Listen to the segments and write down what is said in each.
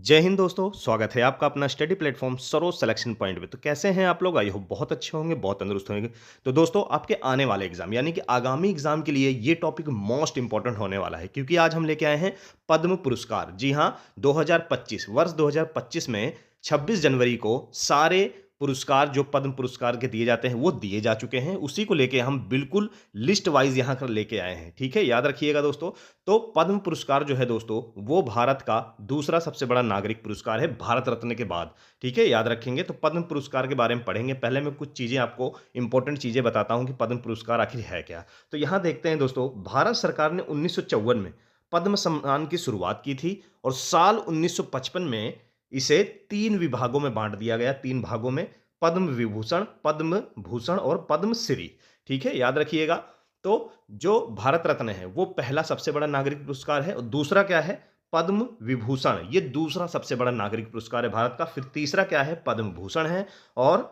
जय हिंद दोस्तों, स्वागत है आपका अपना study platform Saroj selection point पे। तो कैसे हैं आप लोग? आई होप बहुत अच्छे होंगे, बहुत तंदुरुस्त होंगे। तो दोस्तों, आपके आने वाले एग्जाम यानी कि आगामी एग्जाम के लिए ये टॉपिक मोस्ट इंपॉर्टेंट होने वाला है, क्योंकि आज हम लेके आए हैं पद्म पुरस्कार। जी हाँ, 2025 वर्ष 2025 में 26 जनवरी को सारे पुरस्कार जो पद्म पुरस्कार के दिए जाते हैं वो दिए जा चुके हैं। उसी को लेके हम बिल्कुल लिस्ट वाइज यहाँ कर लेके आए हैं। ठीक है, याद रखिएगा दोस्तों। तो पद्म पुरस्कार जो है दोस्तों, वो भारत का दूसरा सबसे बड़ा नागरिक पुरस्कार है भारत रत्न के बाद। ठीक है, याद रखेंगे। तो पद्म पुरस्कार के बारे में पढ़ेंगे। पहले मैं कुछ चीजें आपको इंपॉर्टेंट चीजें बताता हूं कि पद्म पुरस्कार आखिर है क्या। तो यहां देखते हैं दोस्तों, भारत सरकार ने 1954 में पद्म सम्मान की शुरुआत की थी और साल 1955 में इसे 3 विभागों में बांट दिया गया, 3 भागों में। पद्म विभूषण, पद्म भूषण और पद्मश्री। ठीक है, याद रखिएगा। तो जो भारत रत्न है वो पहला सबसे बड़ा नागरिक पुरस्कार है, और दूसरा क्या है? पद्म विभूषण। ये दूसरा सबसे बड़ा नागरिक पुरस्कार है भारत का। फिर तीसरा क्या है? पद्म भूषण है। और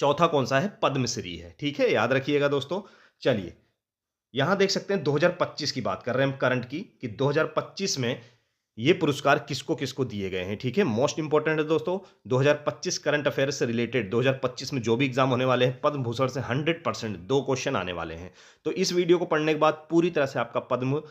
चौथा कौन सा है? पद्मश्री है। ठीक है, याद रखिएगा दोस्तों। चलिए, यहां देख सकते हैं 2025 की बात कर रहे हैं हम, करंट की, कि 2025 में ये पुरस्कार किसको किसको दिए गए हैं। ठीक है, मोस्ट इंपॉर्टेंट है दोस्तों। 2025 करंट अफेयर से रिलेटेड 2025 में जो भी एग्जाम होने वाले हैं, पद्म भूषण से 100% 2 क्वेश्चन आने वाले हैं। तो इस वीडियो को पढ़ने के बाद पूरी तरह से आपका पद्म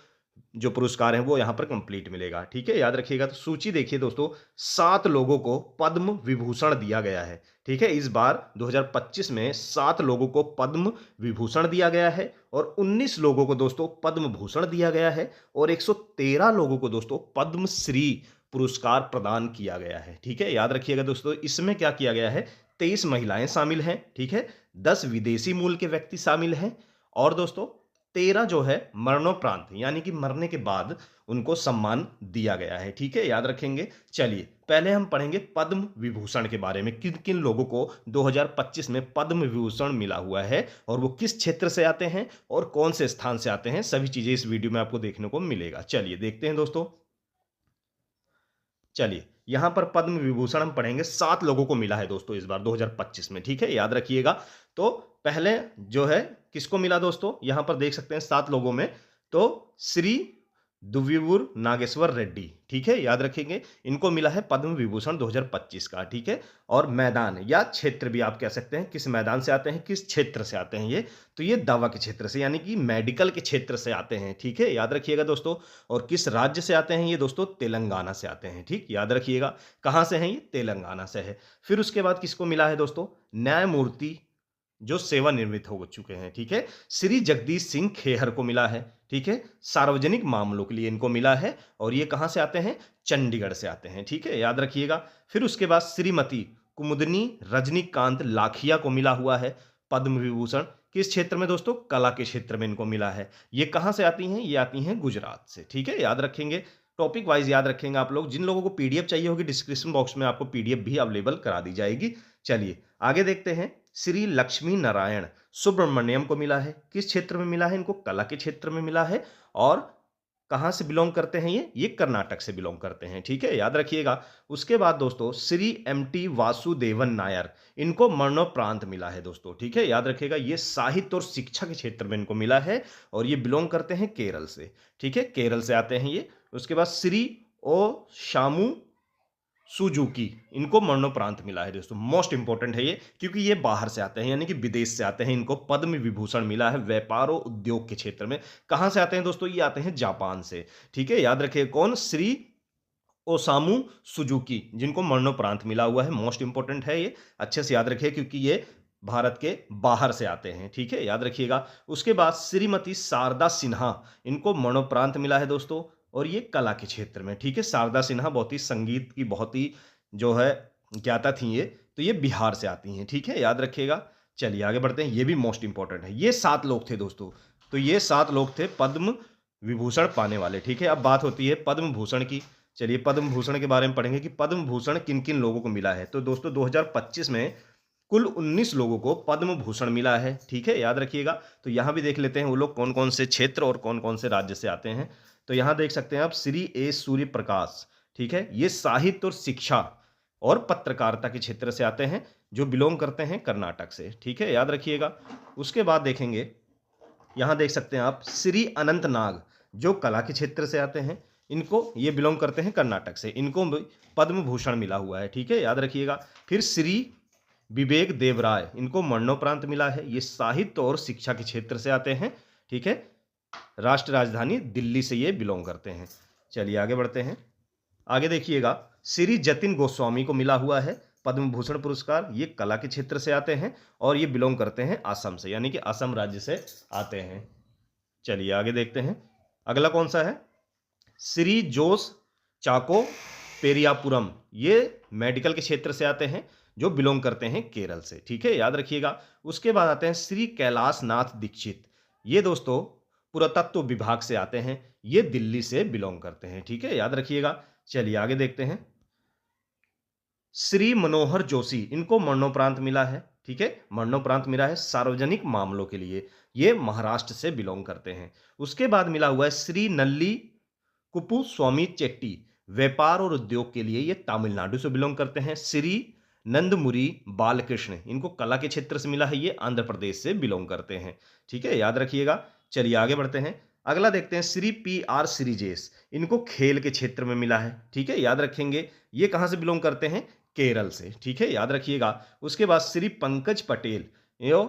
जो पुरस्कार है वो यहां पर कंप्लीट मिलेगा। ठीक है, याद रखिएगा। तो सूची देखिए दोस्तों, 7 लोगों को पद्म विभूषण दिया गया है। ठीक है, इस बार 2025 में 7 लोगों को पद्म विभूषण दिया गया है और 19 लोगों को दोस्तों पद्म भूषण दिया गया है और 113 लोगों को दोस्तों पद्मश्री पुरस्कार प्रदान किया गया है। ठीक है, याद रखिएगा दोस्तों। इसमें क्या किया गया है? 23 महिलाएं शामिल हैं। ठीक है, 10 विदेशी मूल के व्यक्ति शामिल हैं और दोस्तों 13 जो है मरणोपरांत यानी कि मरने के बाद उनको सम्मान दिया गया है। ठीक है, याद रखेंगे। चलिए, पहले हम पढ़ेंगे पद्म विभूषण के बारे में, किन किन लोगों को 2025 में पद्म विभूषण मिला हुआ है और वो किस क्षेत्र से आते हैं और कौन से स्थान से आते हैं। सभी चीजें इस वीडियो में आपको देखने को मिलेगा। चलिए देखते हैं दोस्तों। चलिए, यहां पर पद्म विभूषण हम पढ़ेंगे। 7 लोगों को मिला है दोस्तों इस बार 2025 में। ठीक है, याद रखिएगा। तो पहले जो है किसको मिला दोस्तों, यहां पर देख सकते हैं 7 लोगों में। तो श्री दुव्विवुर नागेश्वर रेड्डी। ठीक है, याद रखेंगे। इनको मिला है पद्म विभूषण 2025 का। ठीक है, और मैदान या क्षेत्र भी आप कह सकते हैं, किस मैदान से आते हैं, किस क्षेत्र से आते हैं ये। तो ये दवा के क्षेत्र से यानी कि मेडिकल के क्षेत्र से आते हैं। ठीक है, याद रखिएगा दोस्तों। और किस राज्य से आते हैं ये दोस्तों? तेलंगाना से आते हैं। ठीक, याद रखिएगा। कहां से हैं ये? तेलंगाना से है। फिर उसके बाद किसको मिला है दोस्तों? न्यायमूर्ति जो सेवानिवृत्त हो चुके हैं। ठीक है, श्री जगदीश सिंह खेहर को मिला है। ठीक है, सार्वजनिक मामलों के लिए इनको मिला है और ये कहां से आते हैं? चंडीगढ़ से आते हैं। ठीक है, याद रखिएगा। फिर उसके बाद श्रीमती कुमुदनी रजनीकांत लाखिया को मिला हुआ है पद्म विभूषण। किस क्षेत्र में दोस्तों? कला के क्षेत्र में इनको मिला है। ये कहां से आती हैं? ये आती हैं गुजरात से। ठीक है, याद रखेंगे। टॉपिक वाइज याद रखेंगे आप लोग। जिन लोगों को पीडीएफ चाहिए होगी, डिस्क्रिप्शन बॉक्स में आपको पीडीएफ भी अवेलेबल करा दी जाएगी। चलिए आगे देखते हैं। श्री लक्ष्मी नारायण सुब्रमण्यम को मिला है। किस क्षेत्र में मिला है इनको? कला के क्षेत्र में मिला है। और कहां से बिलोंग करते हैं ये कर्नाटक से बिलोंग करते हैं। ठीक है, याद रखिएगा। उसके बाद दोस्तों श्री एमटी वासुदेवन नायर, इनको मरणोपरांत मिला है दोस्तों। ठीक है, याद रखिएगा। ये साहित्य और शिक्षा के क्षेत्र में इनको मिला है और ये बिलोंग करते हैं केरल से। ठीक है, केरल से आते हैं ये। उसके बाद श्री ओ शामू सुजुकी, इनको मरणोपरांत मिला है दोस्तों। मोस्ट इंपॉर्टेंट है ये, क्योंकि ये बाहर से आते हैं यानी कि विदेश से आते हैं। इनको पद्म विभूषण मिला है व्यापार और उद्योग के क्षेत्र में। कहां से आते हैं दोस्तों? ये आते हैं जापान से। ठीक है, याद रखिए। कौन? श्री ओसामू सुजुकी, जिनको मरणोपरांत मिला हुआ है। मोस्ट इंपॉर्टेंट है ये, अच्छे से याद रखिए, क्योंकि ये भारत के बाहर से आते हैं। ठीक है, याद रखिएगा। उसके बाद श्रीमती शारदा सिन्हा, इनको मरणोपरांत मिला है दोस्तों और ये कला के क्षेत्र में। ठीक है, शारदा सिन्हा बहुत ही संगीत की बहुत ही जो है ज्ञाता थी ये। तो ये बिहार से आती हैं। ठीक है, याद रखिएगा। चलिए आगे बढ़ते हैं। ये भी मोस्ट इंपॉर्टेंट है। ये 7 लोग थे दोस्तों। तो ये 7 लोग थे पद्म विभूषण पाने वाले। ठीक है, अब बात होती है पद्म भूषण की। चलिए पद्म भूषण के बारे में पढ़ेंगे कि पद्म भूषण किन किन लोगों को मिला है। तो दोस्तों 2025 में कुल 19 लोगों को पद्म भूषण मिला है। ठीक है, याद रखिएगा। तो यहां भी देख लेते हैं वो लोग कौन कौन से क्षेत्र और कौन कौन से राज्य से आते हैं। तो यहां देख सकते हैं आप, श्री ए सूर्य प्रकाश। ठीक है, ये साहित्य और शिक्षा और पत्रकारिता के क्षेत्र से आते हैं, जो बिलोंग करते हैं कर्नाटक से। ठीक है, याद रखिएगा। उसके बाद देखेंगे, यहां देख सकते हैं आप श्री अनंत नाग, जो कला के क्षेत्र से आते हैं। इनको ये बिलोंग करते हैं कर्नाटक से, इनको पद्म भूषण मिला हुआ है, ठीक है, याद रखिएगा। फिर श्री विवेक देवराय, इनको मरणोपरांत मिला है, ये साहित्य और शिक्षा के क्षेत्र से आते हैं, ठीक है, राष्ट्र राजधानी दिल्ली से ये बिलोंग करते हैं। चलिए आगे बढ़ते हैं। आगे देखिएगा, श्री जतिन गोस्वामी को मिला हुआ है पद्म भूषण पुरस्कार, ये कला के क्षेत्र से आते हैं और ये बिलोंग करते हैं असम से, यानी कि असम राज्य से आते हैं। चलिए आगे देखते हैं, अगला कौन सा है, श्री जोस चाको पेरियापुरम, ये मेडिकल के क्षेत्र से आते हैं, जो बिलोंग करते हैं केरल से, ठीक है, याद रखिएगा। उसके बाद आते हैं श्री कैलाश नाथ दीक्षित, ये दोस्तों पुरातत्व विभाग से आते हैं, ये दिल्ली से बिलोंग करते हैं, ठीक है, याद रखिएगा। चलिए आगे देखते हैं, श्री मनोहर जोशी, इनको मरणोपरांत मिला है, ठीक है, मरणोपरांत मिला है सार्वजनिक मामलों के लिए, ये महाराष्ट्र से बिलोंग करते हैं। उसके बाद मिला हुआ है श्री नल्ली कुपु स्वामी चेट्टी, व्यापार और उद्योग के लिए, ये तमिलनाडु से बिलोंग करते हैं। श्री नंदमुरी बालकृष्ण, इनको कला के क्षेत्र से मिला है, ये आंध्र प्रदेश से बिलोंग करते हैं, ठीक है, याद रखिएगा। चलिए आगे बढ़ते हैं, अगला देखते हैं श्री पी आर श्रीजेश, इनको खेल के क्षेत्र में मिला है, ठीक है, याद रखेंगे। ये कहां से बिलोंग करते हैं, केरल से, ठीक है, याद रखिएगा। उसके बाद श्री पंकज पटेल, ये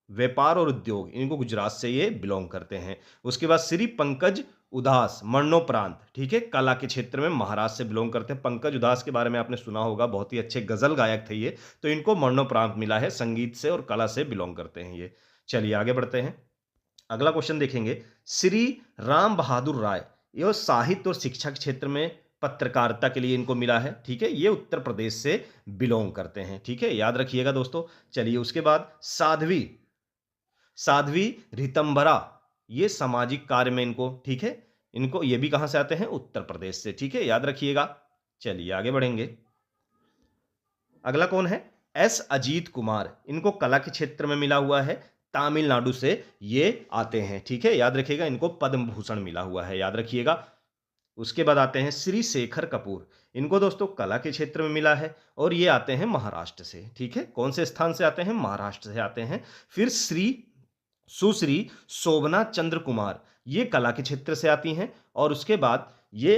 व्यापार और उद्योग, इनको गुजरात से ये बिलोंग करते हैं। उसके बाद श्री पंकज उदास मरणोपरांत, ठीक है, कला के क्षेत्र में महाराष्ट्र से बिलोंग करते हैं। पंकज उदास के बारे में आपने सुना होगा, बहुत ही अच्छे गजल गायक थे ये, तो इनको मरणोपरांत मिला है, संगीत से और कला से बिलोंग करते हैं ये। चलिए आगे बढ़ते हैं, अगला क्वेश्चन देखेंगे, श्री राम बहादुर राय, ये साहित्य और शिक्षा के क्षेत्र में पत्रकारिता के लिए इनको मिला है, ठीक है, ये उत्तर प्रदेश से बिलोंग करते हैं, ठीक है, याद रखिएगा दोस्तों। चलिए उसके बाद साध्वी साध्वी रितंबरा, ये सामाजिक कार्य में इनको, ठीक है, इनको ये भी कहां से आते हैं, उत्तर प्रदेश से, ठीक है, याद रखिएगा। चलिए आगे बढ़ेंगे, अगला कौन है, एस अजीत कुमार, इनको कला के क्षेत्र में मिला हुआ है, तमिलनाडु से ये आते हैं, ठीक है, याद रखिएगा, इनको पद्म भूषण मिला हुआ है, याद रखिएगा। उसके बाद आते हैं श्री शेखर कपूर, इनको दोस्तों कला के क्षेत्र में मिला है और ये आते हैं महाराष्ट्र से, ठीक है, कौन से स्थान से आते हैं, महाराष्ट्र से आते हैं। फिर सुश्री शोभना चंद्र कुमार, ये कला के क्षेत्र से आती हैं और उसके बाद ये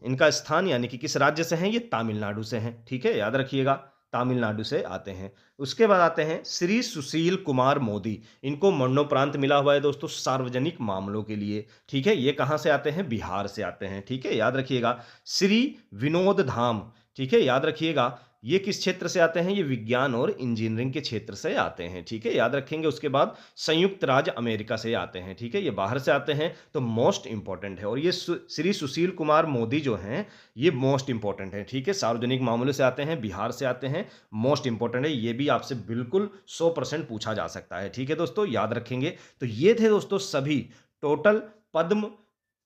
इनका स्थान यानी कि किस राज्य से हैं, ये तमिलनाडु से हैं, ठीक है, याद रखिएगा, तमिलनाडु से आते हैं। उसके बाद आते हैं श्री सुशील कुमार मोदी, इनको मरणोपरांत मिला हुआ है दोस्तों सार्वजनिक मामलों के लिए, ठीक है, ये कहां से आते हैं, बिहार से आते हैं, ठीक है, याद रखिएगा। श्री विनोद धाम, ठीक है, याद रखिएगा, ये किस क्षेत्र से आते हैं, ये विज्ञान और इंजीनियरिंग के क्षेत्र से आते हैं, ठीक है, याद रखेंगे। उसके बाद संयुक्त राज्य अमेरिका से आते हैं, ठीक है, ये बाहर से आते हैं, तो मोस्ट इंपॉर्टेंट है। और ये श्री सुशील कुमार मोदी जो हैं, ये मोस्ट इंपॉर्टेंट है, ठीक है, सार्वजनिक मामलों से आते हैं, बिहार से आते हैं, मोस्ट इंपॉर्टेंट है, ये भी आपसे बिल्कुल 100% पूछा जा सकता है, ठीक है दोस्तों, याद रखेंगे। तो ये थे दोस्तों सभी टोटल पद्म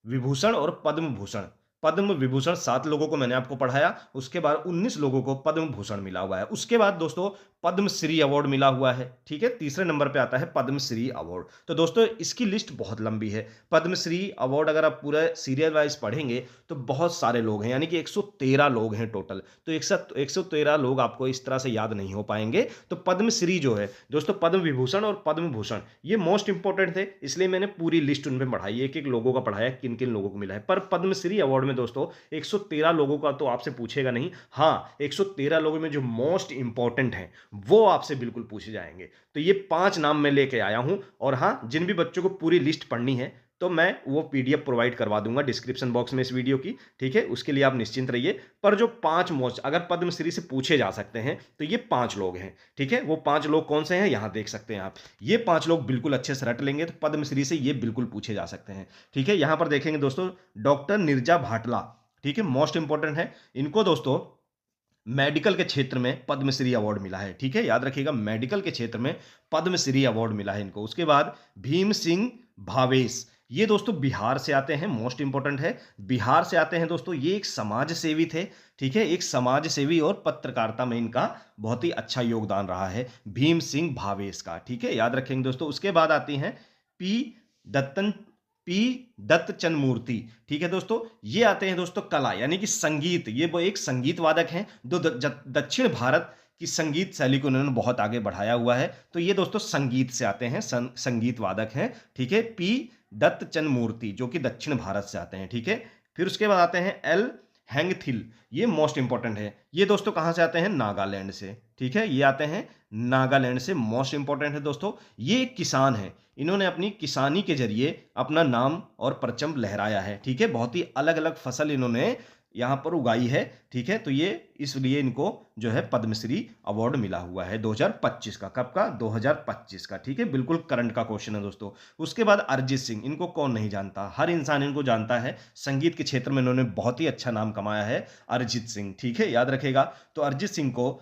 विभूषण और पद्म भूषण। पद्म विभूषण 7 लोगों को मैंने आपको पढ़ाया, उसके बाद 19 लोगों को पद्म भूषण मिला हुआ है। उसके बाद दोस्तों पद्मश्री अवार्ड मिला हुआ है, ठीक है, तीसरे नंबर पे आता है पद्मश्री अवार्ड। तो दोस्तों इसकी लिस्ट बहुत लंबी है, पद्मश्री अवार्ड अगर आप पूरा सीरियल वाइज पढ़ेंगे तो बहुत सारे लोग हैं, यानी कि 113 लोग हैं टोटल, तो 113 लोग आपको इस तरह से याद नहीं हो पाएंगे। तो पद्मश्री जो है दोस्तों, पद्म विभूषण और पद्म भूषण ये मोस्ट इंपॉर्टेंट थे, इसलिए मैंने पूरी लिस्ट उन पर पढ़ाई, एक एक लोगों का पढ़ाया किन किन लोगों को मिला है। पर पद्मश्री अवार्ड में दोस्तों 113 लोगों का तो आपसे पूछेगा नहीं, हाँ 113 लोगों में जो मोस्ट इंपॉर्टेंट हैं वो आपसे बिल्कुल पूछे जाएंगे। तो ये 5 नाम मैं लेके आया हूं, और हाँ जिन भी बच्चों को पूरी लिस्ट पढ़नी है तो मैं वो पीडीएफ प्रोवाइड करवा दूंगा डिस्क्रिप्शन बॉक्स में इस वीडियो की, ठीक है, उसके लिए आप निश्चिंत रहिए। पर जो 5 मोस्ट अगर पद्मश्री से पूछे जा सकते हैं तो ये 5 लोग हैं, ठीक है, वो 5 लोग कौन से हैं यहां देख सकते हैं आप, ये 5 लोग बिल्कुल अच्छे से रट लेंगे तो पद्मश्री से ये बिल्कुल पूछे जा सकते हैं, ठीक है। यहां पर देखेंगे दोस्तों डॉक्टर नीरजा भाटला, ठीक है, मोस्ट इंपॉर्टेंट है, इनको दोस्तों मेडिकल के क्षेत्र में पद्मश्री अवार्ड मिला है, ठीक है, याद रखिएगा, मेडिकल के क्षेत्र में पद्मश्री अवार्ड मिला है इनको। उसके बाद भीम सिंह भावेश, ये दोस्तों बिहार से आते हैं, मोस्ट इंपॉर्टेंट है, बिहार से आते हैं दोस्तों, ये एक समाज सेवी थे, ठीक है, एक समाज सेवी और पत्रकारिता में इनका बहुत ही अच्छा योगदान रहा है भीम सिंह भावेश का, ठीक है, याद रखेंगे दोस्तों। उसके बाद आती हैं पी दत्तचंद मूर्ति, ठीक है दोस्तों, ये आते हैं दोस्तों कला यानी कि संगीत, ये वो एक संगीत वादक हैं जो दक्षिण भारत की संगीत शैली को उन्होंने बहुत आगे बढ़ाया हुआ है, तो ये दोस्तों संगीत से आते हैं, संगीत वादक हैं, ठीक है, पी दत्तचंद मूर्ति जो कि दक्षिण भारत से आते हैं, ठीक है। फिर उसके बाद आते हैं एल हैंगथिल, ये मोस्ट इंपॉर्टेंट है। ये दोस्तों कहाँ से आते हैं? नागालैंड से। ठीक है, ये आते हैं नागालैंड से, मोस्ट इंपॉर्टेंट है दोस्तों। ये एक किसान है, इन्होंने अपनी किसानी के जरिए अपना नाम और परचम लहराया है। ठीक है, बहुत ही अलग अलग फसल इन्होंने यहाँ पर उगाई है। ठीक है, तो ये इसलिए इनको जो है पद्मश्री अवार्ड मिला हुआ है 2025 का। कब का? 2025 का। ठीक है, बिल्कुल करंट का क्वेश्चन है दोस्तों। उसके बाद अरिजीत सिंह, इनको कौन नहीं जानता, हर इंसान इनको जानता है। संगीत के क्षेत्र में इन्होंने बहुत ही अच्छा नाम कमाया है, अरिजीत सिंह। ठीक है, याद रखेगा। तो अरिजीत सिंह को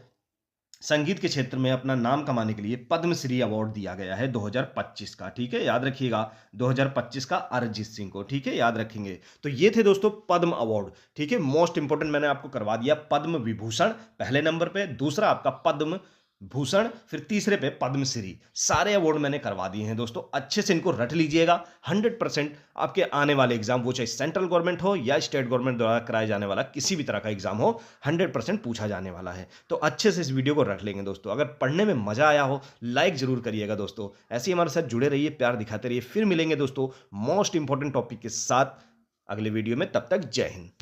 संगीत के क्षेत्र में अपना नाम कमाने के लिए पद्मश्री अवार्ड दिया गया है 2025 का। ठीक है, याद रखिएगा, 2025 का अरिजीत सिंह को। ठीक है, याद रखेंगे। तो ये थे दोस्तों पद्म अवार्ड। ठीक है, मोस्ट इंपोर्टेंट मैंने आपको करवा दिया। पद्म विभूषण पहले नंबर पे, दूसरा आपका पद्म भूषण, फिर तीसरे पे पद्मश्री। सारे अवार्ड मैंने करवा दिए हैं दोस्तों, अच्छे से इनको रट लीजिएगा। 100% आपके आने वाले एग्जाम, वो चाहे सेंट्रल गवर्नमेंट हो या स्टेट गवर्नमेंट द्वारा कराया जाने वाला किसी भी तरह का एग्जाम हो, 100% पूछा जाने वाला है। तो अच्छे से इस वीडियो को रट लेंगे दोस्तों। अगर पढ़ने में मजा आया हो, लाइक जरूर करिएगा दोस्तों। ऐसे ही हमारे साथ जुड़े रहिए, प्यार दिखाते रहिए। फिर मिलेंगे दोस्तों मोस्ट इंपॉर्टेंट टॉपिक के साथ अगले वीडियो में। तब तक जय हिंद।